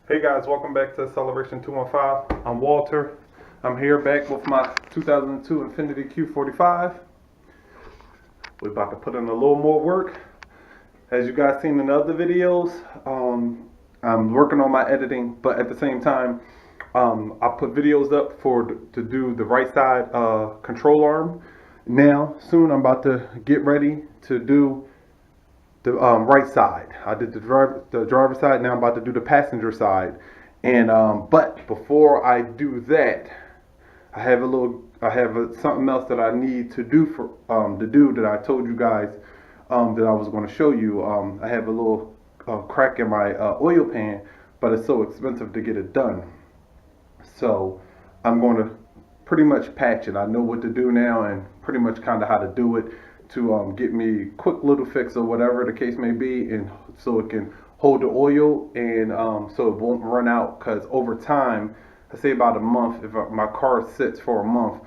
Hey guys, welcome back to Celebration 215. I'm Walter. I'm here back with my 2002 Infiniti Q45. We're about to put in a little more work. As you guys seen in the other videos, I'm working on my editing, but at the same time, I put videos up to do the right side control arm. Now, soon I'm about to get ready to do the right side. I did the driver side. Now I'm about to do the passenger side. And but before I do that, I have something else that I need to do that I told you guys that I was going to show you. I have a little crack in my oil pan, but it's so expensive to get it done. So I'm going to pretty much patch it. I know what to do now and pretty much kind of how to do it to get me quick little fix or whatever the case may be, and so it can hold the oil and so it won't run out. Because over time, I say about a month, if my car sits for a month,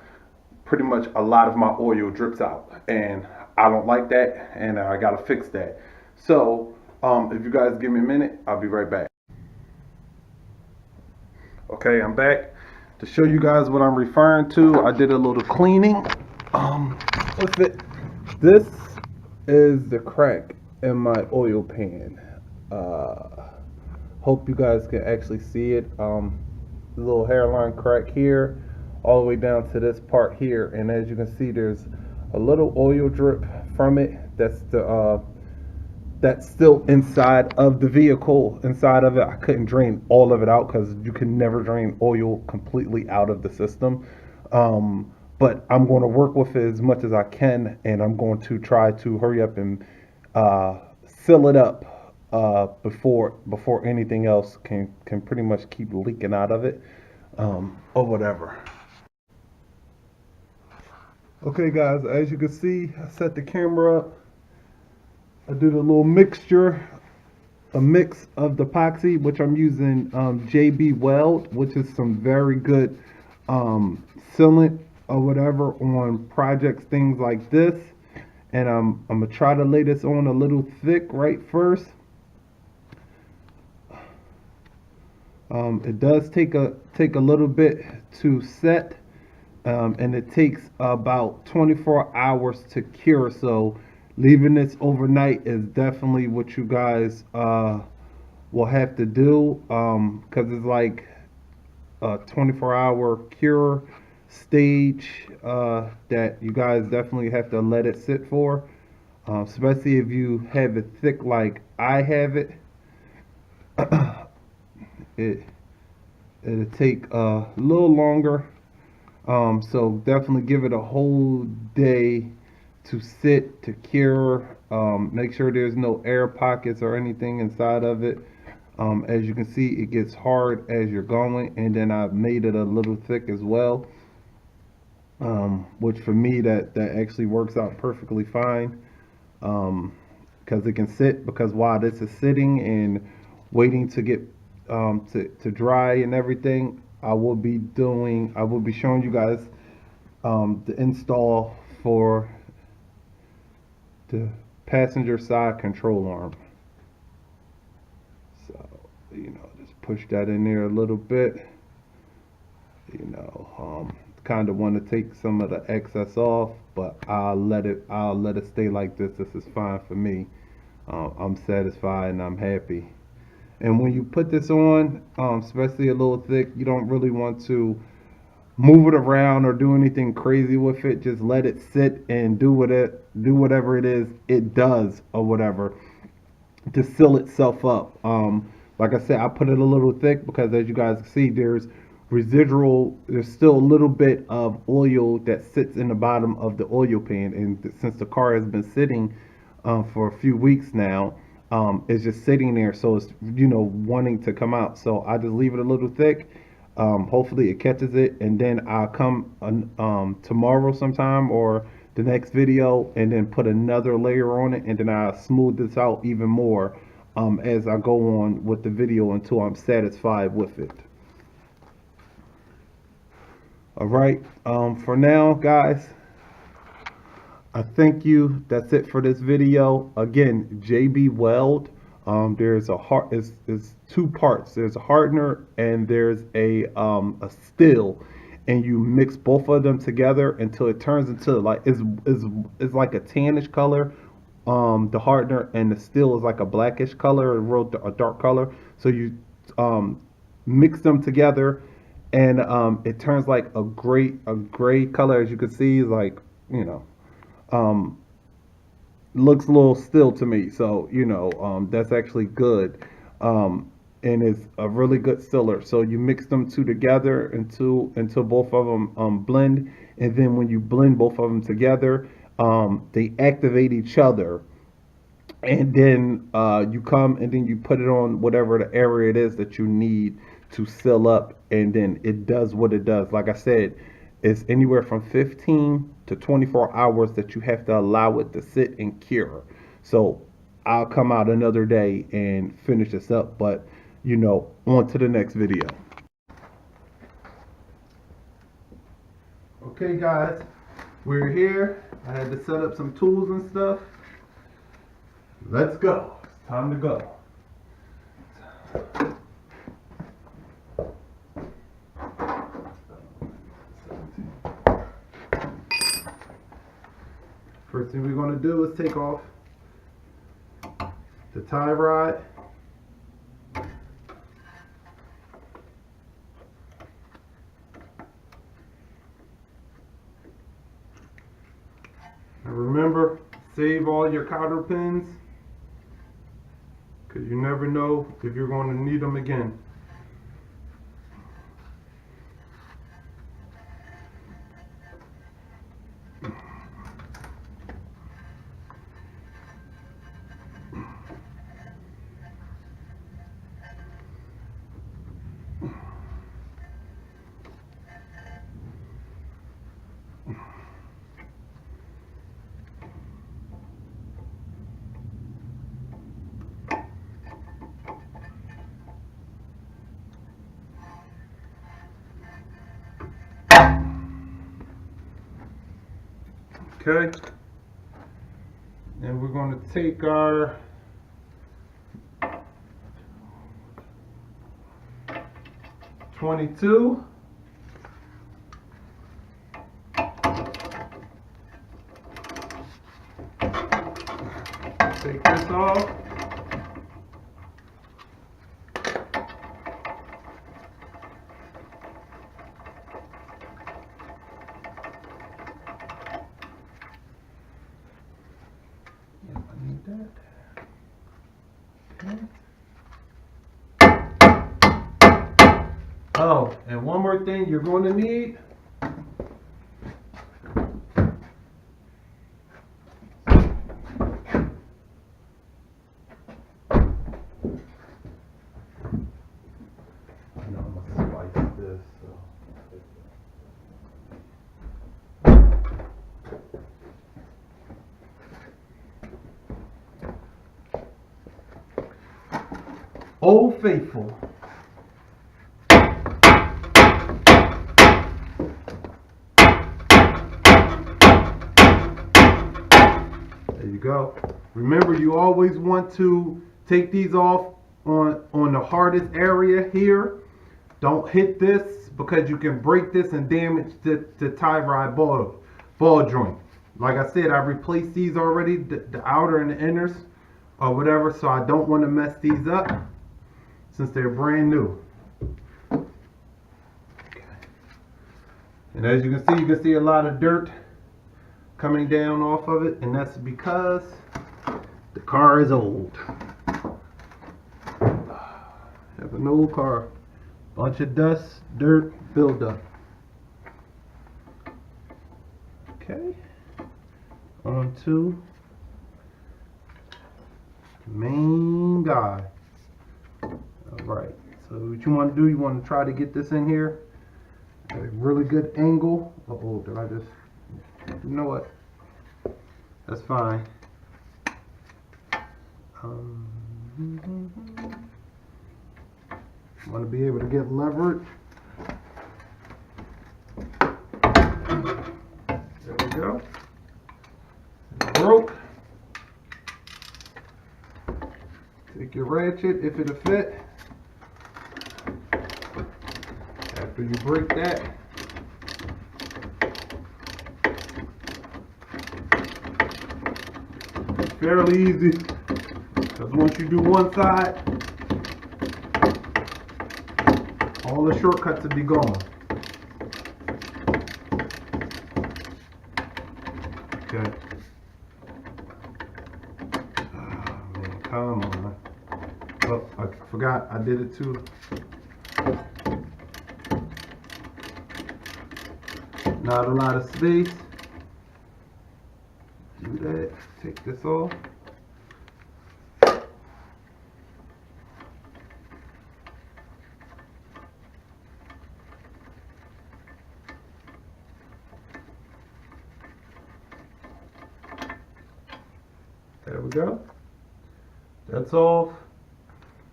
pretty much a lot of my oil drips out, and I don't like that, and I gotta fix that. So if you guys give me a minute, I'll be right back. Okay, I'm back to show you guys what I'm referring to. I did a little cleaning with it. This is the crack in my oil pan. Hope you guys can actually see it. The little hairline crack here, all the way down to this part here, and as you can see, there's a little oil drip from it. That's still inside of the vehicle. Inside of it, I couldn't drain all of it out because you can never drain oil completely out of the system. But I'm going to work with it as much as I can, and I'm going to try to hurry up and fill it up before anything else can pretty much keep leaking out of it or whatever. Okay, guys, as you can see, I set the camera up. I did a little mixture, a mix of the epoxy, which I'm using JB Weld, which is some very good sealant or whatever on projects, things like this. And I'm gonna try to lay this on a little thick right first. It does take a little bit to set, and it takes about 24 hours to cure. So leaving this overnight is definitely what you guys will have to do, because it's like a 24-hour cure stage that you guys definitely have to let it sit for, especially if you have it thick like I have it. It'll take a little longer, so definitely give it a whole day to sit, to cure. Make sure there's no air pockets or anything inside of it. As you can see, it gets hard as you're going, and then I've made it a little thick as well, which for me that actually works out perfectly fine, because it can sit, because while this is sitting and waiting to get to dry and everything, I will be showing you guys the install for the passenger side control arm. So, just push that in there a little bit. Kind of want to take some of the excess off, but I'll let it stay like this. This is fine for me. I'm satisfied and I'm happy. And when you put this on, especially a little thick, you don't really want to move it around or do anything crazy with it. Just let it sit and do whatever it is it does or whatever to seal itself up. Like I said, I put it a little thick because, as you guys can see, there's still a little bit of oil that sits in the bottom of the oil pan, and since the car has been sitting for a few weeks now, it's just sitting there, so it's wanting to come out. So I just leave it a little thick. Hopefully it catches it, and then I'll come tomorrow sometime or the next video and then put another layer on it, and then I'll smooth this out even more as I go on with the video until I'm satisfied with it. All right, for now, guys, I thank you. That's it for this video. Again, JB Weld. There's it's two parts. There's a hardener and there's a still, and you mix both of them together until it turns into like it's like a tannish color. The hardener and the still is like a blackish color, a dark color. So you um, mix them together, and it turns like a gray color, as you can see, like you know. Um, Looks a little still to me. So that's actually good, and it's a really good stiller. So you mix them two together until both of them blend, and then when you blend both of them together, they activate each other, and then you come and then you put it on whatever the area it is that you need to seal up, and then it does what it does. Like I said, it's anywhere from 15 to 24 hours that you have to allow it to sit and cure. So I'll come out another day and finish this up, but on to the next video. Okay guys, we're here. I had to set up some tools and stuff. Let's go. It's time to go. First thing we're going to do is take off the tie rod. And remember, save all your cotter pins, because you never know if you're going to need them again. Okay, and we're going to take our .22, take this off. Oh, and one more thing you're going to need. I'm gonna slice this. Old Faithful. There you go. Remember, you always want to take these off on the hardest area here. Don't hit this, because you can break this and damage the tie rod ball joint. Like I said, I replaced these already, the outer and the inners or whatever, so I don't want to mess these up since they're brand new. Okay. And as you can see a lot of dirt coming down off of it, and that's because the car is old. Have an old car. Bunch of dust, dirt, buildup. Okay. On to the main guy. Alright. So what you want to do, you want to try to get this in here at a really good angle. Uh-oh, did I just... You know what? That's fine. Want to be able to get leverage. There we go. It broke. Take your ratchet if it'll fit. After you break that, it's fairly easy, because once you do one side, all the shortcuts will be gone. Okay. Oh, man, come on. Oh, I forgot I did it too. Not a lot of space. Do that. Take this off. There we go. That's off.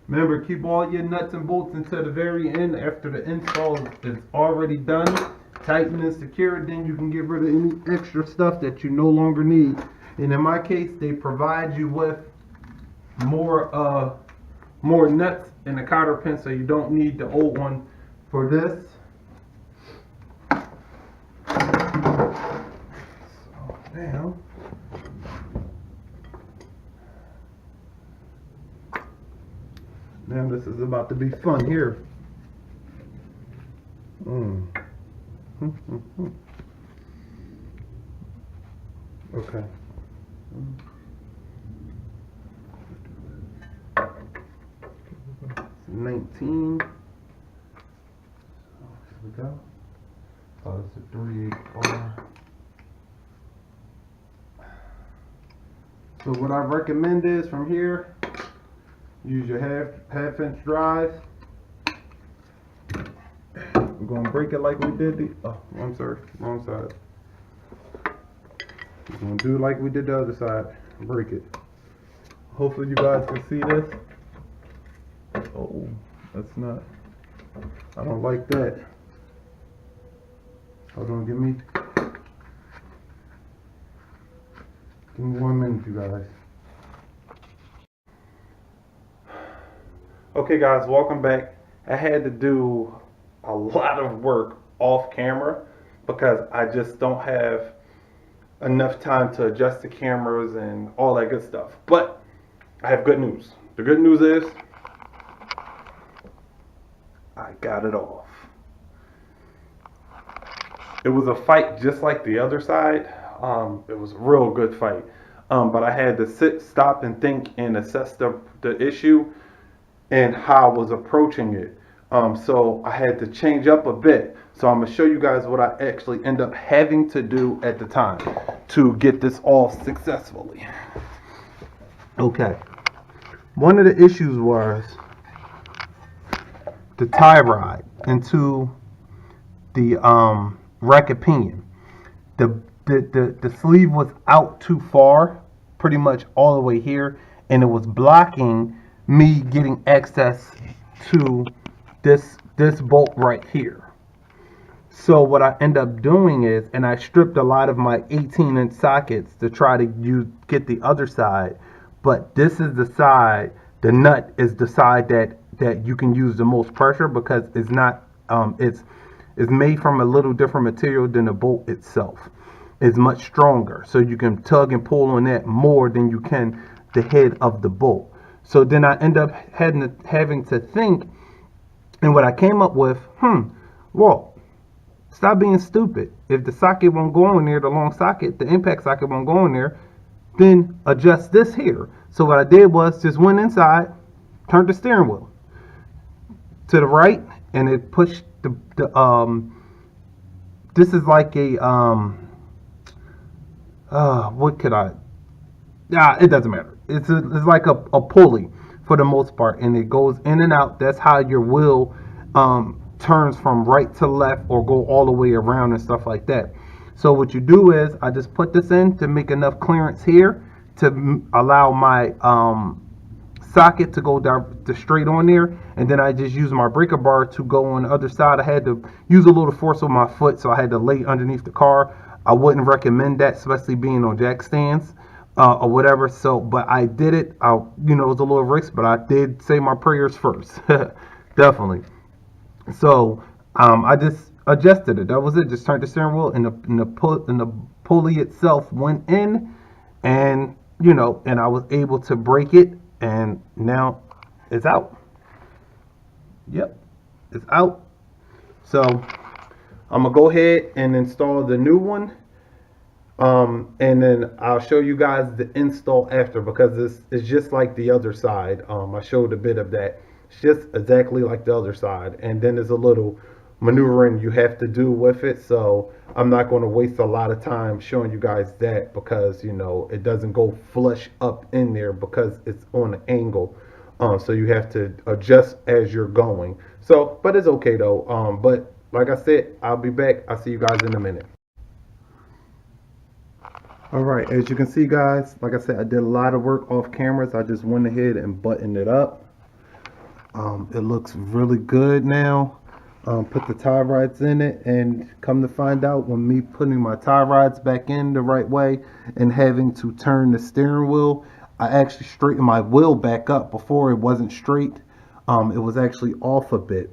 Remember, keep all your nuts and bolts until the very end after the install is already done. Tighten and secure, then you can get rid of any extra stuff that you no longer need. And in my case, they provide you with more nuts in the cotter pin, so you don't need the old one for this. So now, this is about to be fun here. Okay. 19. Here we go. Oh, it's a 3/8 bar. So what I recommend is from here, use your half inch drive. We're gonna break it like we did the. Oh, I'm sorry, wrong side. We're gonna do it like we did the other side. Break it. Hopefully you guys can see this. Oh, that's not. I don't like that. Hold on, give me 1 minute, you guys. Okay, guys, welcome back. I had to do a lot of work off camera because I just don't have enough time to adjust the cameras and all that good stuff. But I have good news. The good news is I got it off. It was a fight just like the other side. It was a real good fight. But I had to stop and think and assess the issue and how I was approaching it. So I had to change up a bit. So I'm going to show you guys what I actually end up having to do at the time to get this off successfully. Okay. One of the issues was the tie rod into the racket pinion. The sleeve was out too far, pretty much all the way here, and it was blocking me getting access to this bolt right here. So what I end up doing is, and I stripped a lot of my 18-inch sockets to try to get the other side, but this is the side, the nut is the side that you can use the most pressure because it's not it's made from a little different material than the bolt itself. It's much stronger, so you can tug and pull on that more than you can the head of the bolt. So then I end up having to think, and what I came up with, well, stop being stupid. If the socket won't go in there, the long socket, the impact socket won't go in there, then adjust this here. So what I did was just went inside, turned the steering wheel to the right, and it pushed this is like a what could I? It doesn't matter. It's like a pulley for the most part, and it goes in and out. That's how your wheel turns from right to left or go all the way around and stuff like that. So what you do is I just put this in to make enough clearance here to allow my socket to go down straight on there, and then I just use my breaker bar to go on the other side. I had to use a little force with my foot, so I had to lay underneath the car. I wouldn't recommend that, especially being on jack stands. or whatever. So, but I did it. You know, it was a little risk, but I did say my prayers first. Definitely. So, I just adjusted it. That was it. Just turned the steering wheel, and the pulley itself went in, and you know, and I was able to break it, and now it's out. Yep, it's out. So I'm gonna go ahead and install the new one. And then I'll show you guys the install after, because it's just like the other side. I showed a bit of that. It's just exactly like the other side. And then there's a little maneuvering you have to do with it. So I'm not going to waste a lot of time showing you guys that, because, you know, it doesn't go flush up in there because it's on an angle. So you have to adjust as you're going. So, but it's okay though. But like I said, I'll be back. I'll see you guys in a minute. All right, as you can see, guys, like I said, I did a lot of work off cameras. I just went ahead and buttoned it up. It looks really good now. Put the tie rods in it, and come to find out, when me putting my tie rods back in the right way and having to turn the steering wheel, I actually straightened my wheel back up. Before, it wasn't straight. It was actually off a bit.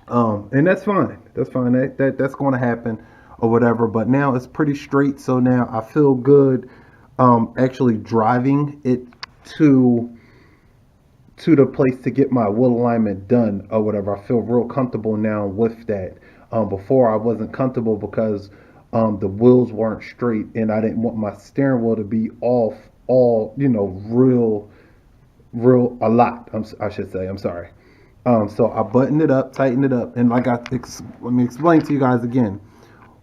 And that's fine. That's fine. That's going to happen or whatever. But now it's pretty straight. So now I feel good actually driving it to the place to get my wheel alignment done or whatever. I feel real comfortable now with that. Before, I wasn't comfortable because the wheels weren't straight, and I didn't want my steering wheel to be off all, you know, real a lot. I should say. I'm sorry. So I buttoned it up, tightened it up, and like let me explain to you guys again.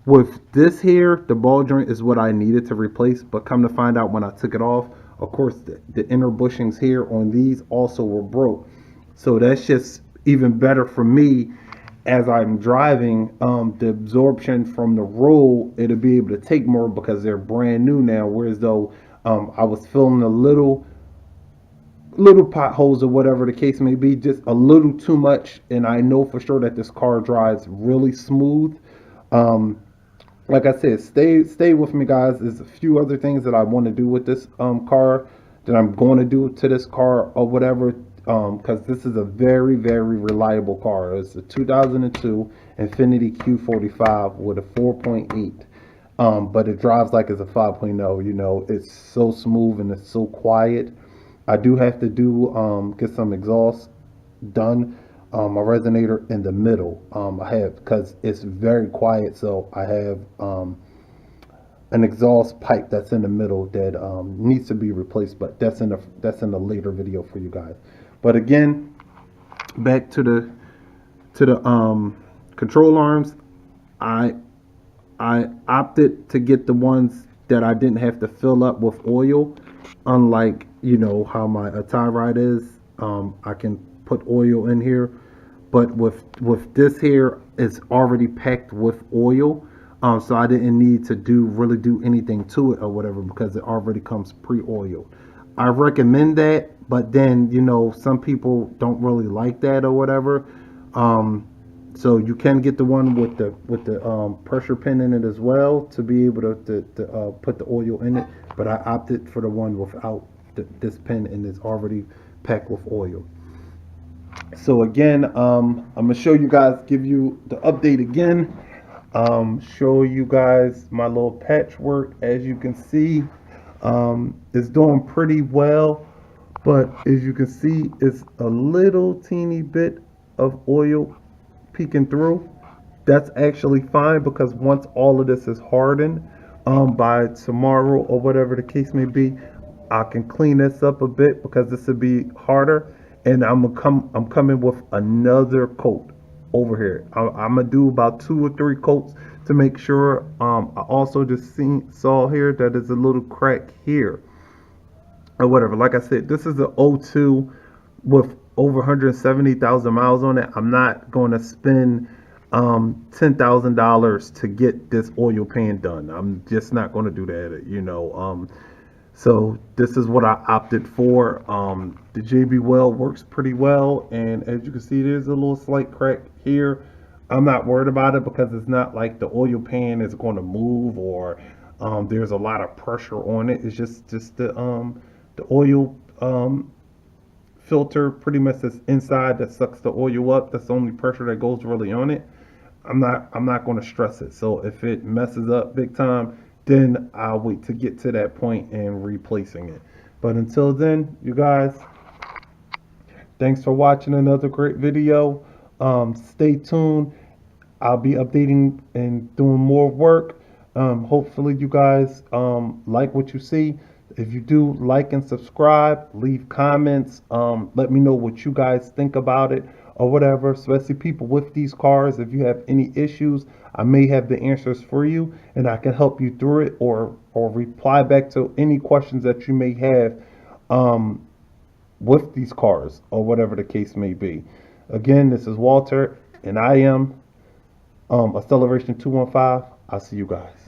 With this here, the ball joint is what I needed to replace, but come to find out, when I took it off, of course, the inner bushings here on these also were broke. So that's just even better for me as I'm driving. The absorption from the roll, it'll be able to take more because they're brand new now. Whereas though I was feeling a little potholes or whatever the case may be, just a little too much. And I know for sure that this car drives really smooth. Like I said, stay with me, guys. There's a few other things that I want to do with this car, that I'm going to do to this car or whatever, because this is a very, very reliable car. It's a 2002 Infiniti Q45 with a 4.8. But it drives like it's a 5.0. You know, it's so smooth and it's so quiet. I do have to get some exhaust done. My resonator in the middle. I have, because it's very quiet, so I have an exhaust pipe that's in the middle that needs to be replaced. But that's in the later video for you guys. But again, back to the control arms. I opted to get the ones that I didn't have to fill up with oil, unlike, you know, how my tie rod is. I can put oil in here, but with this here, it's already packed with oil. So I didn't need to really do anything to it or whatever, because it already comes pre-oiled. I recommend that, but then, you know, some people don't really like that or whatever. So you can get the one with the pressure pin in it as well, to be able to put the oil in it. But I opted for the one without this pin, and it's already packed with oil. So again, I'm gonna show you guys, give you the update again. Show you guys my little patchwork. As you can see, it's doing pretty well, but as you can see, it's a little teeny bit of oil peeking through. That's actually fine, because once all of this is hardened, by tomorrow or whatever the case may be, I can clean this up a bit, because this will be harder. And I'm coming with another coat over here. I'm gonna do about 2 or 3 coats to make sure. I also just saw here that there's a little crack here or whatever. Like I said, this is an 02 with over 170,000 miles on it. I'm not going to spend $10,000 to get this oil pan done. I'm just not going to do that, you know. So this is what I opted for. The JB Weld works pretty well, and as you can see, there's a little slight crack here. I'm not worried about it, because it's not like the oil pan is going to move, or There's a lot of pressure on it. It's just the oil filter pretty much that's inside that sucks the oil up. That's the only pressure that goes really on it. I'm not going to stress it. So if it messes up big time, then I'll wait to get to that point and replacing it. But until then, you guys, thanks for watching another great video. Stay tuned. I'll be updating and doing more work. Hopefully you guys like what you see. If you do, like and subscribe, leave comments, let me know what you guys think about it or whatever, especially people with these cars. If you have any issues, I may have the answers for you and I can help you through it, or reply back to any questions that you may have with these cars or whatever the case may be. Again, this is Walter and I am Acceleration 215. I'll see you guys.